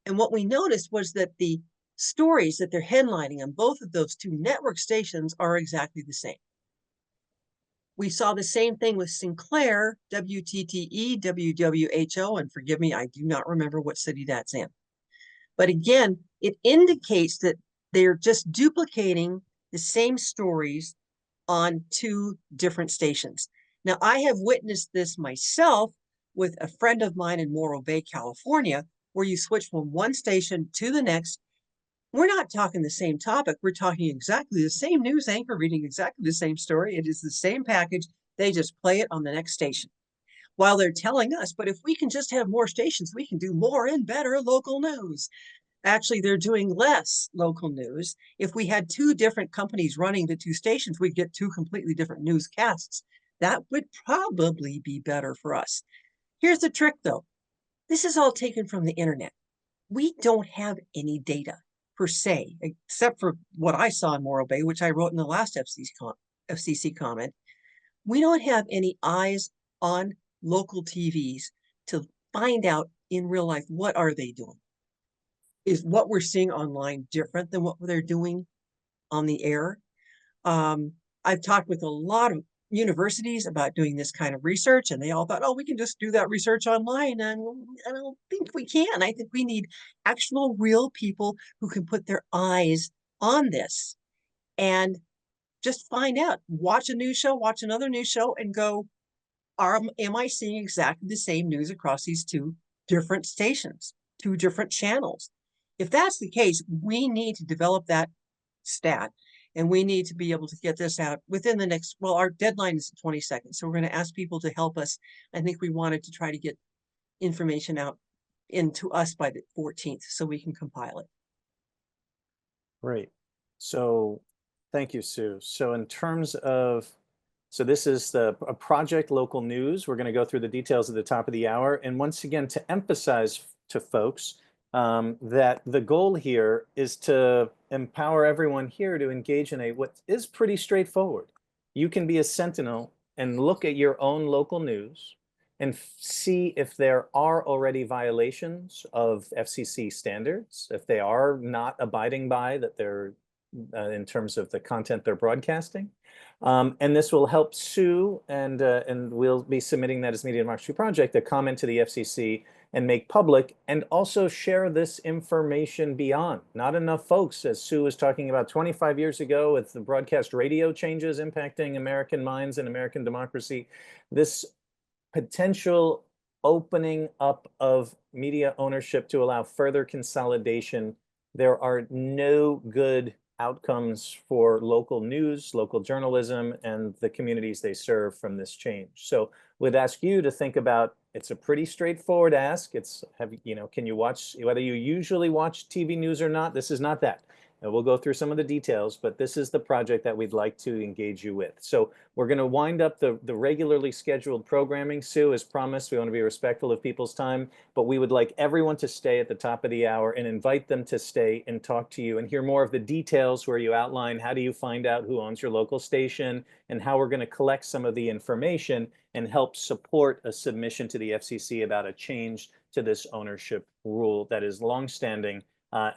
And what we noticed was that the stories that they're headlining on both of those 2 network stations are exactly the same. We saw the same thing with Sinclair, WTTE, WWHO, and forgive me, I do not remember what city that's in. But again, it indicates that they're just duplicating the same stories on 2 different stations. Now, I have witnessed this myself with a friend of mine in Morro Bay, California, where you switch from one station to the next. We're not talking the same topic. We're talking exactly the same news anchor reading exactly the same story. It is the same package. They just play it on the next station. While they're telling us, but if we can just have more stations, we can do more and better local news. Actually, they're doing less local news. If we had 2 different companies running the 2 stations, we'd get 2 completely different newscasts. That would probably be better for us. Here's the trick, though. This is all taken from the internet. We don't have any data per se, except for what I saw in Morro Bay, which I wrote in the last FCC comment. we don't have any eyes on local TVs to find out in real life, what are they doing? Is what we're seeing online different than what they're doing on the air? I've talked with a lot of universities about doing this kind of research, and they all thought, oh, we can just do that research online. And I don't think we can. I think we need actual real people who can put their eyes on this and just find out, watch a news show, watch another news show, and go, am I seeing exactly the same news across these two different stations, two different channels? If that's the case, we need to develop that stat, and we need to be able to get this out within the next, well, our deadline is the 22nd. So we're going to ask people to help us. I think we wanted to try to get information out into us by the 14th so we can compile it. Great. So thank you, Sue. So in terms of, so this is a project local news. We're going to go through the details at the top of the hour. And once again, to emphasize to folks that the goal here is to empower everyone here to engage in what is pretty straightforward. You can be a sentinel and look at your own local news and see if there are already violations of FCC standards, if they are not abiding by that they're in terms of the content they're broadcasting. And this will help Sue, and we'll be submitting that as Media Democracy Project, a comment to the FCC and make public, and also share this information beyond. Not enough folks, as Sue was talking about 25 years ago with the broadcast radio changes impacting American minds and American democracy. This potential opening up of media ownership to allow further consolidation. There are no good outcomes for local news, local journalism, and the communities they serve from this change. So we'd ask you to think about, it's a pretty straightforward ask. It's, can you watch, whether you usually watch TV news or not, this is not that. And we'll go through some of the details, but this is the project that we'd like to engage you with. So we're going to wind up the regularly scheduled programming. Sue, as promised, we want to be respectful of people's time, but we would like everyone to stay at the top of the hour and invite them to stay and talk to you and hear more of the details where you outline how do you find out who owns your local station and how we're going to collect some of the information and help support a submission to the FCC about a change to this ownership rule that is longstanding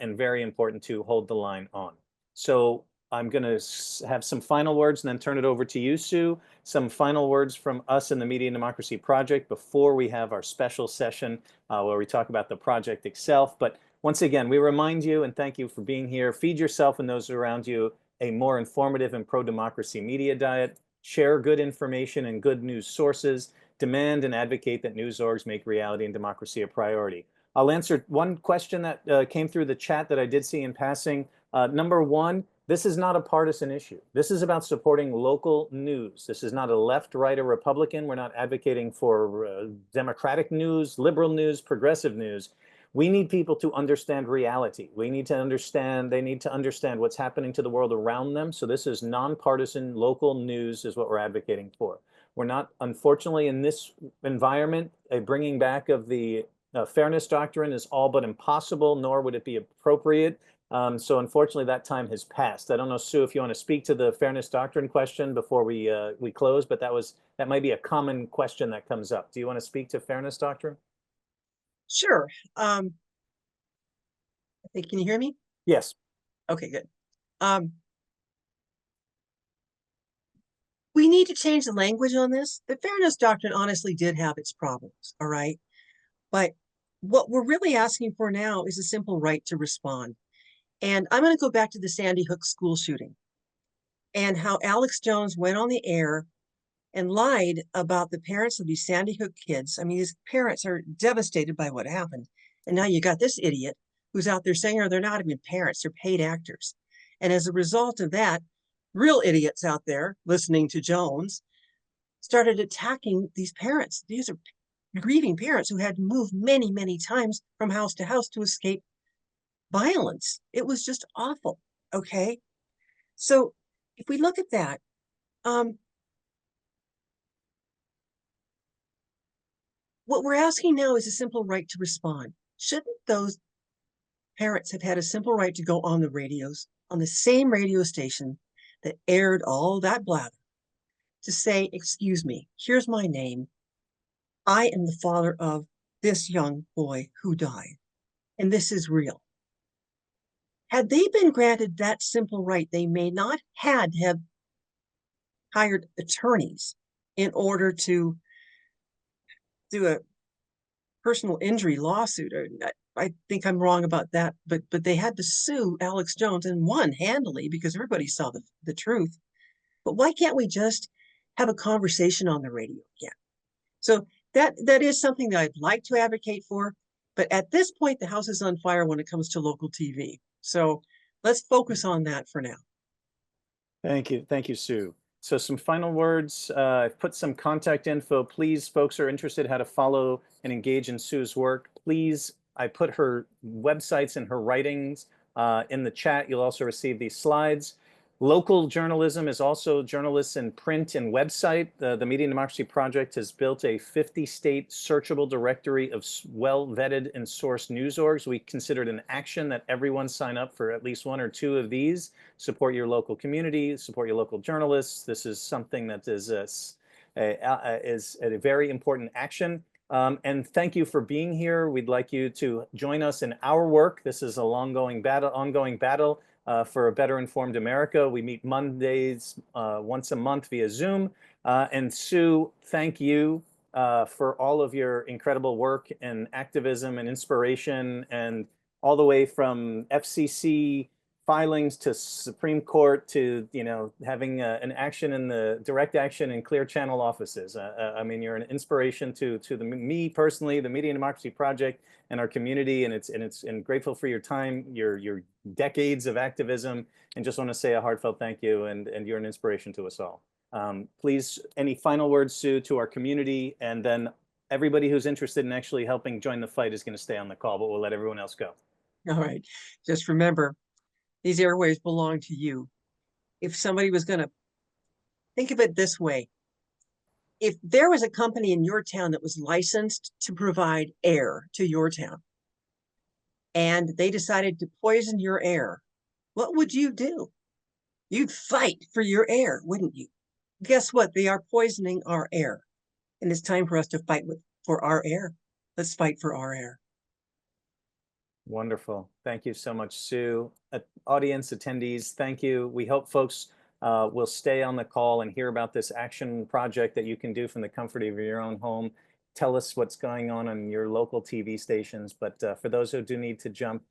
and very important to hold the line on. So I'm going to have some final words and then turn it over to you, Sue. Some final words from us in the Media and Democracy Project before we have our special session where we talk about the project itself. But once again, we remind you and thank you for being here. Feed yourself and those around you a more informative and pro-democracy media diet. Share good information and good news sources. Demand and advocate that news orgs make reality and democracy a priority. I'll answer one question that came through the chat that I did see in passing. Number one, this is not a partisan issue. This is about supporting local news. This is not a left, right, or Republican. We're not advocating for Democratic news, liberal news, progressive news. We need people to understand reality. We need to understand, they need to understand what's happening to the world around them. So this is nonpartisan local news is what we're advocating for. We're not, unfortunately, in this environment, a bringing back of the fairness doctrine is all but impossible, nor would it be appropriate. So unfortunately, that time has passed. I don't know, Sue, if you want to speak to the fairness doctrine question before we close, but that might be a common question that comes up. Do you want to speak to fairness doctrine? Sure. I think, can you hear me? Yes. Okay, good. We need to change the language on this. The fairness doctrine honestly did have its problems, all right? But what we're really asking for now is a simple right to respond. And I'm going to go back to the Sandy Hook school shooting and how Alex Jones went on the air and lied about the parents of these Sandy Hook kids. I mean, these parents are devastated by what happened. And now you got this idiot who's out there saying, they're not even parents, they're paid actors. And as a result of that, real idiots out there listening to Jones started attacking these parents. These are grieving parents who had to move many, many times from house to house to escape violence. It was just awful. Okay. So if we look at that, what we're asking now is a simple right to respond. Shouldn't those parents have had a simple right to go on the radios, on the same radio station that aired all that blather to say, excuse me, here's my name. I am the father of this young boy who died, and this is real. Had they been granted that simple right, they may not had have hired attorneys in order to do a personal injury lawsuit. Or I think I'm wrong about that, but they had to sue Alex Jones and won handily because everybody saw the truth. But why can't we just have a conversation on the radio again? So that is something that I'd like to advocate for. But at this point, the house is on fire when it comes to local TV. So let's focus on that for now. Thank you, Sue. So some final words. I've put some contact info. Please, folks are interested how to follow and engage in Sue's work. Please, I put her websites and her writings in the chat. You'll also receive these slides. Local journalism is also journalists in print and website. The Media and Democracy Project has built a 50-state searchable directory of well-vetted and sourced news orgs. We considered an action that everyone sign up for at least one or two of these. Support your local community, support your local journalists. This is something that is a very important action. And thank you for being here. We'd like you to join us in our work. This is a ongoing battle for a better informed America. We meet Mondays once a month via Zoom. And Sue, thank you for all of your incredible work and activism and inspiration, and all the way from FCC filings to Supreme Court to, you know, having an action in the direct action in Clear Channel offices. I mean, you're an inspiration to me personally, the Media and Democracy Project, and our community, and grateful for your time, your decades of activism, and just want to say a heartfelt thank you, and you're an inspiration to us all. Please, any final words, Sue, to our community, and then everybody who's interested in actually helping join the fight is going to stay on the call, but we'll let everyone else go. All right, just remember, these airwaves belong to you. If somebody was going to think of it this way, if there was a company in your town that was licensed to provide air to your town, and they decided to poison your air, what would you do? You'd fight for your air, wouldn't you? Guess what? They are poisoning our air. And it's time for us to fight for our air. Let's fight for our air. Wonderful. Thank you so much, Sue. Audience attendees, thank you. We hope folks will stay on the call and hear about this action project that you can do from the comfort of your own home. Tell us what's going on your local TV stations. But for those who do need to jump,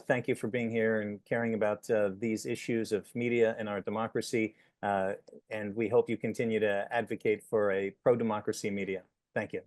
thank you for being here and caring about these issues of media and our democracy. And we hope you continue to advocate for a pro-democracy media. Thank you.